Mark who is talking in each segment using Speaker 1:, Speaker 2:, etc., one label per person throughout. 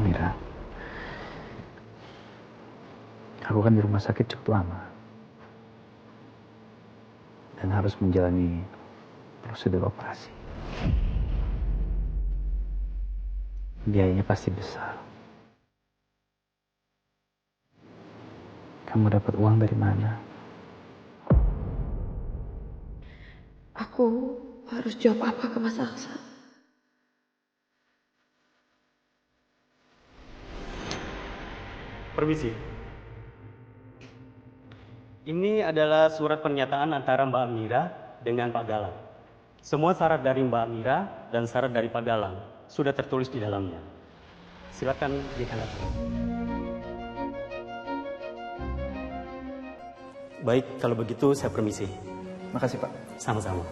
Speaker 1: Amira, aku kan di rumah sakit cukup lama dan harus menjalani prosedur operasi. Biayanya pasti besar. Kamu dapat uang dari mana?
Speaker 2: Aku harus jawab apa ke Mas Aksa?
Speaker 3: Permisi. Ini adalah surat pernyataan antara Mbak Amira dengan Pak Galang. Semua syarat dari Mbak Amira dan syarat dari Pak Galang sudah tertulis di dalamnya. Silakan ditandatangani. Baik, kalau begitu saya permisi.
Speaker 1: Makasih, Pak.
Speaker 3: Sama-sama.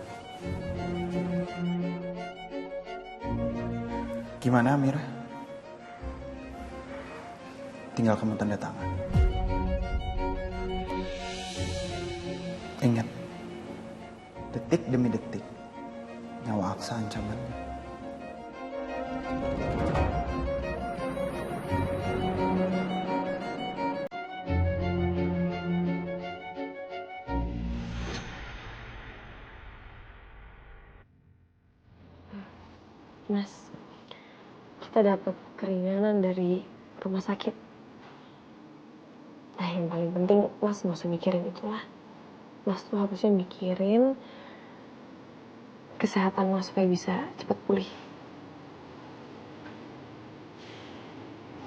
Speaker 1: Gimana, Amira? Tinggal kamu tanda tangan. Ingat, detik demi detik, nyawa Aksa ancamannya.
Speaker 2: Mas, kita dapat keringanan dari rumah sakit. Nah, yang paling penting Mas nggak usah mikirin itulah. Mas tuh harusnya mikirin kesehatan Mas supaya bisa cepat pulih.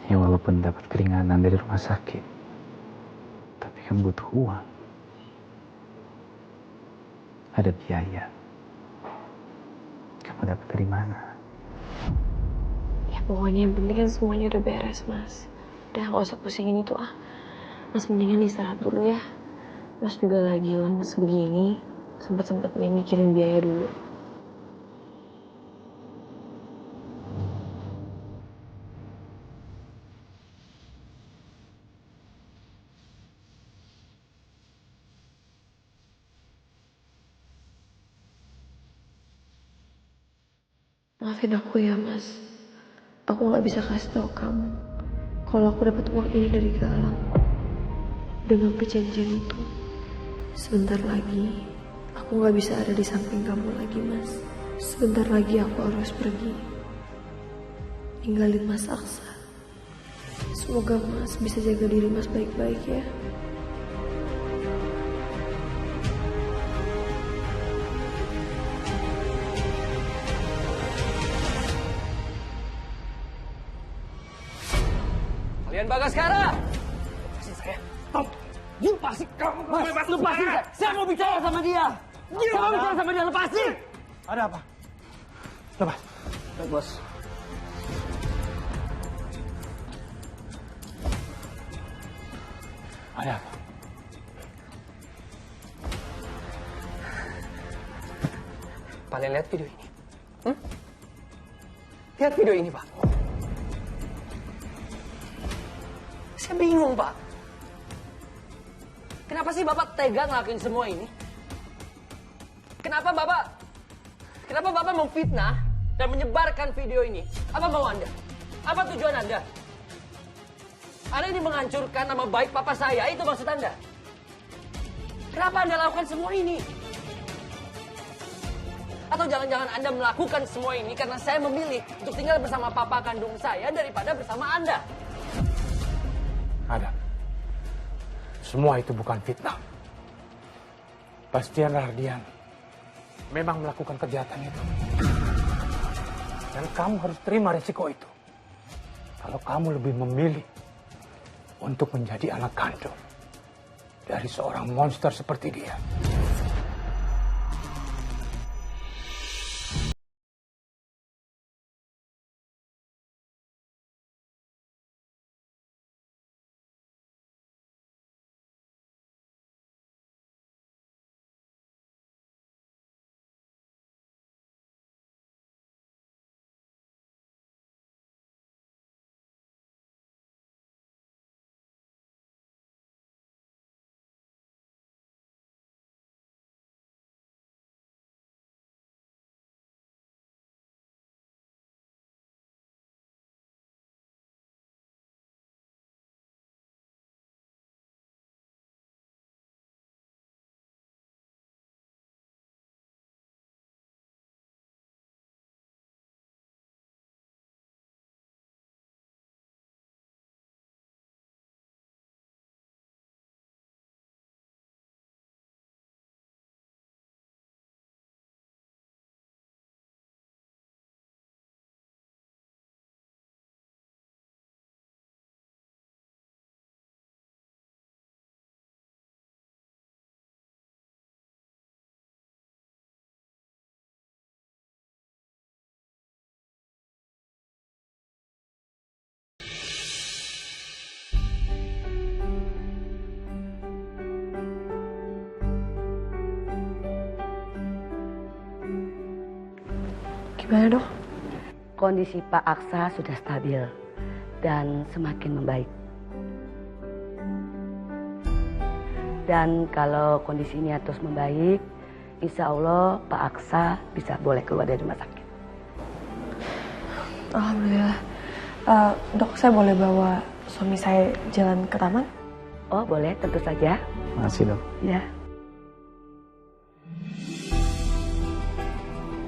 Speaker 1: Ya walaupun dapat keringanan dari rumah sakit, tapi kan butuh uang. Ada biaya. Kamu dapat dari mana?
Speaker 2: Ya pokoknya yang penting kan semuanya udah beres, Mas. Udah nggak usah pusingin itu ah. Mas mendingan istirahat dulu ya. Mas juga lagi lemes begini. Sempet-sempetnya mikirin biaya dulu. Maafin aku ya, Mas. Aku nggak bisa kasih tahu kamu kalau aku dapat uang ini dari Galang dengan perjanjian itu. Sebentar lagi aku nggak bisa ada di samping kamu lagi, Mas. Sebentar lagi aku harus pergi ninggalin Mas Aksa. Semoga Mas bisa jaga diri Mas baik-baik ya.
Speaker 4: Kalian Bagaskara! Lepasin saya. Tom, lepasin kamu. Mas, lepasin saya. Saya mau bicara sama dia. Saya mau bicara sama dia. Lepasin.
Speaker 1: Ada apa? Lepas.
Speaker 4: Baik, bos.
Speaker 1: Ada apa?
Speaker 4: Kalian lihat video ini? Lihat video ini, Pak. Saya bingung, Pak. Kenapa sih Bapak tega ngelakuin semua ini? Kenapa Bapak memfitnah dan menyebarkan video ini? Apa mau Anda? Apa tujuan Anda? Anda ini menghancurkan nama baik Papa saya, itu maksud Anda? Kenapa Anda lakukan semua ini? Atau jangan-jangan Anda melakukan semua ini karena saya memilih untuk tinggal bersama papa kandung saya daripada bersama Anda?
Speaker 5: Ada. Semua itu bukan fitnah. Bastian Rahardian memang melakukan kejahatan itu. Dan kamu harus terima resiko itu. Kalau kamu lebih memilih untuk menjadi anak kandung dari seorang monster seperti dia.
Speaker 2: Gimana dok?
Speaker 6: Kondisi Pak Aksa sudah stabil dan semakin membaik. Dan kalau kondisinya terus membaik, insya Allah Pak Aksa bisa boleh keluar dari rumah sakit.
Speaker 2: Alhamdulillah. Dok, saya boleh bawa suami saya jalan ke taman?
Speaker 6: Oh boleh, tentu saja.
Speaker 1: Makasih dok.
Speaker 6: Ya.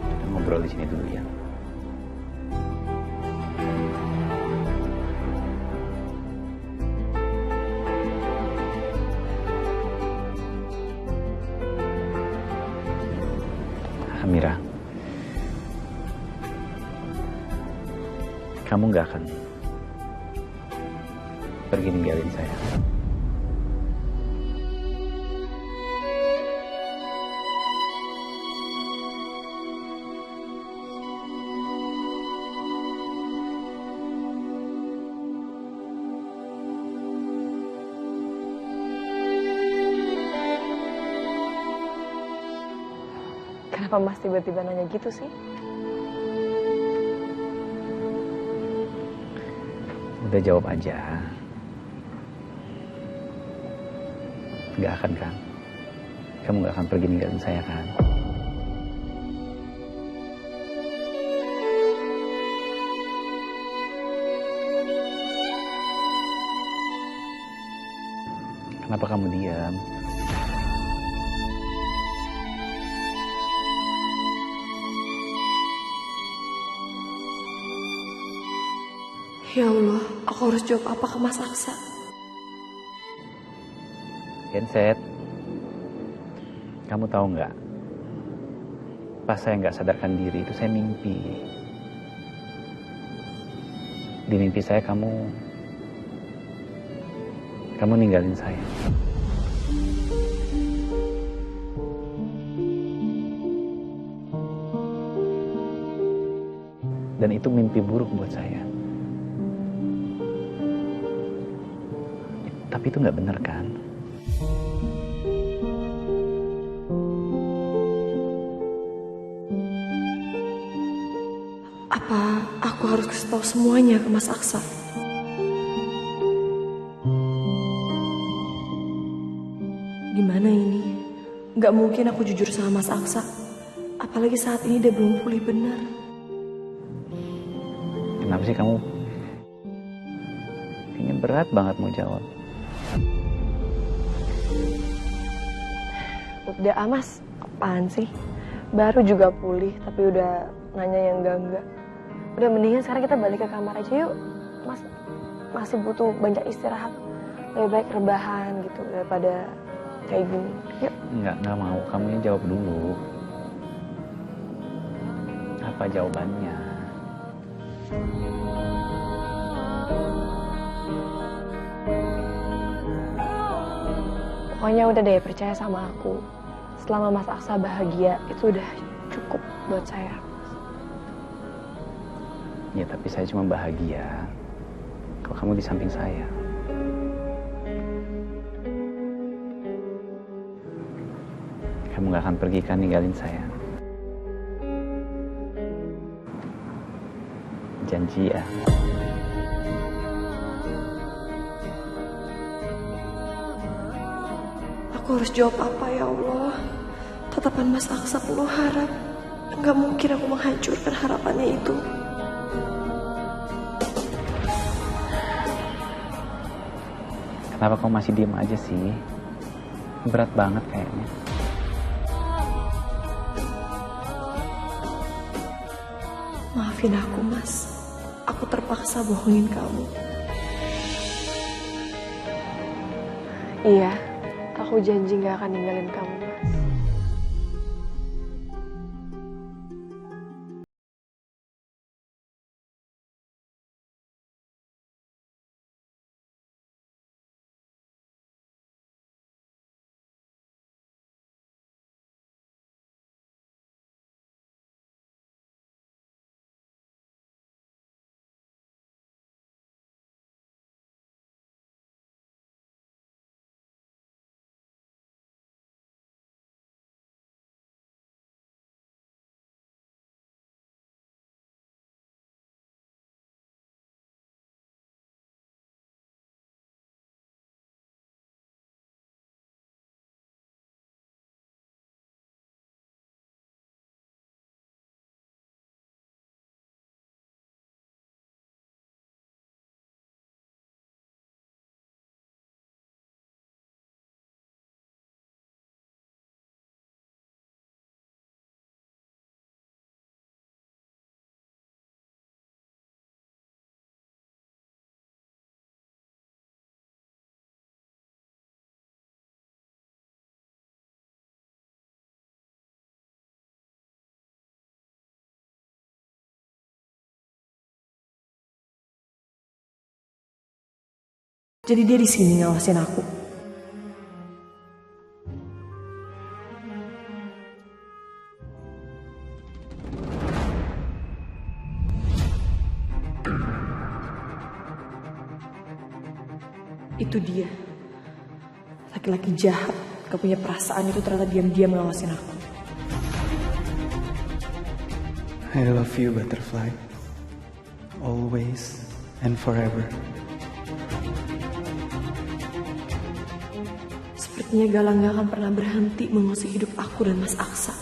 Speaker 1: Kita ngobrol di sini dulu ya. Amira, kamu gak akan pergi ninggalin saya.
Speaker 2: Kenapa Mas tiba-tiba nanya gitu sih?
Speaker 1: Udah jawab aja. Gak akan kan? Kamu gak akan pergi ninggalin saya kan? Kenapa kamu diam?
Speaker 2: Ya Allah, aku harus jawab apa ke Mas Aksa?
Speaker 1: Genset, kamu tahu nggak? Pas saya nggak sadarkan diri itu saya mimpi. Di mimpi saya kamu ninggalin saya. Dan itu mimpi buruk buat saya. Tapi itu nggak benar kan?
Speaker 2: Apa aku harus kasih tahu semuanya ke Mas Aksa? Gimana ini? Gak mungkin aku jujur sama Mas Aksa. Apalagi saat ini dia belum pulih benar.
Speaker 1: Kenapa sih kamu kayaknya berat banget mau jawab?
Speaker 2: Udah Mas, apaan sih? Baru juga pulih tapi udah nanya yang enggak. Udah mendingan sekarang kita balik ke kamar aja yuk. Mas masih butuh banyak istirahat. Lebih baik rebahan gitu daripada kayak gini. Yuk.
Speaker 1: Nggak mau. Kamu jawab dulu. Apa jawabannya?
Speaker 2: Pokoknya udah deh, percaya sama aku. Selama Mas Aksa bahagia, itu udah cukup buat saya.
Speaker 1: Ya tapi saya cuma bahagia kalau kamu di samping saya. Kamu gak akan pergi kan ninggalin saya? Janji ya.
Speaker 2: Aku harus jawab apa ya Allah? Tatapan Mas Aksa penuh harap. Gak mungkin aku menghancurkan harapannya itu.
Speaker 1: Kenapa kamu masih diem aja sih? Berat banget kayaknya.
Speaker 2: Maafin aku Mas. Aku terpaksa bohongin kamu. Iya, aku janji gak akan ninggalin kamu Mas. Jadi dia di sini ngawasin aku. Itu dia. Laki-laki jahat, gak punya perasaan itu ternyata diam-diam ngawasin aku.
Speaker 1: I love you, butterfly. Always and forever.
Speaker 2: Sepertinya Galang gak akan pernah berhenti mengusik hidup aku dan Mas Aksa.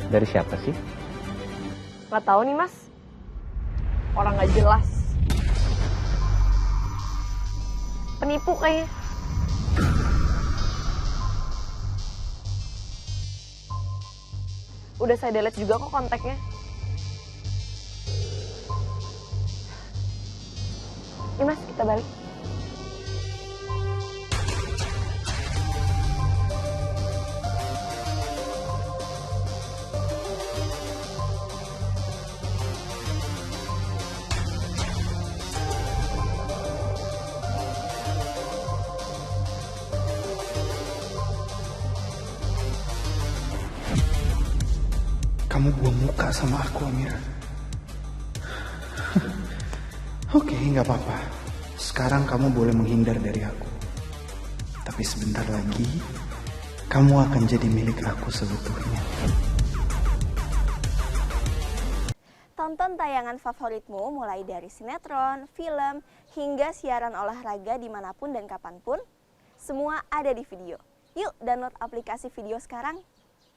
Speaker 1: Dari siapa sih?
Speaker 2: Gak tahu nih Mas. Orang gak jelas. Penipu kayaknya. Udah saya delete juga kok kontaknya. Nih Mas, kita balik.
Speaker 1: Kamu buang muka sama aku, Amira. Oke, nggak apa-apa. Sekarang kamu boleh menghindar dari aku. Tapi sebentar lagi, kamu akan jadi milik aku seutuhnya.
Speaker 7: Tonton tayangan favoritmu mulai dari sinetron, film, hingga siaran olahraga dimanapun dan kapanpun. Semua ada di Video. Yuk download aplikasi Video sekarang.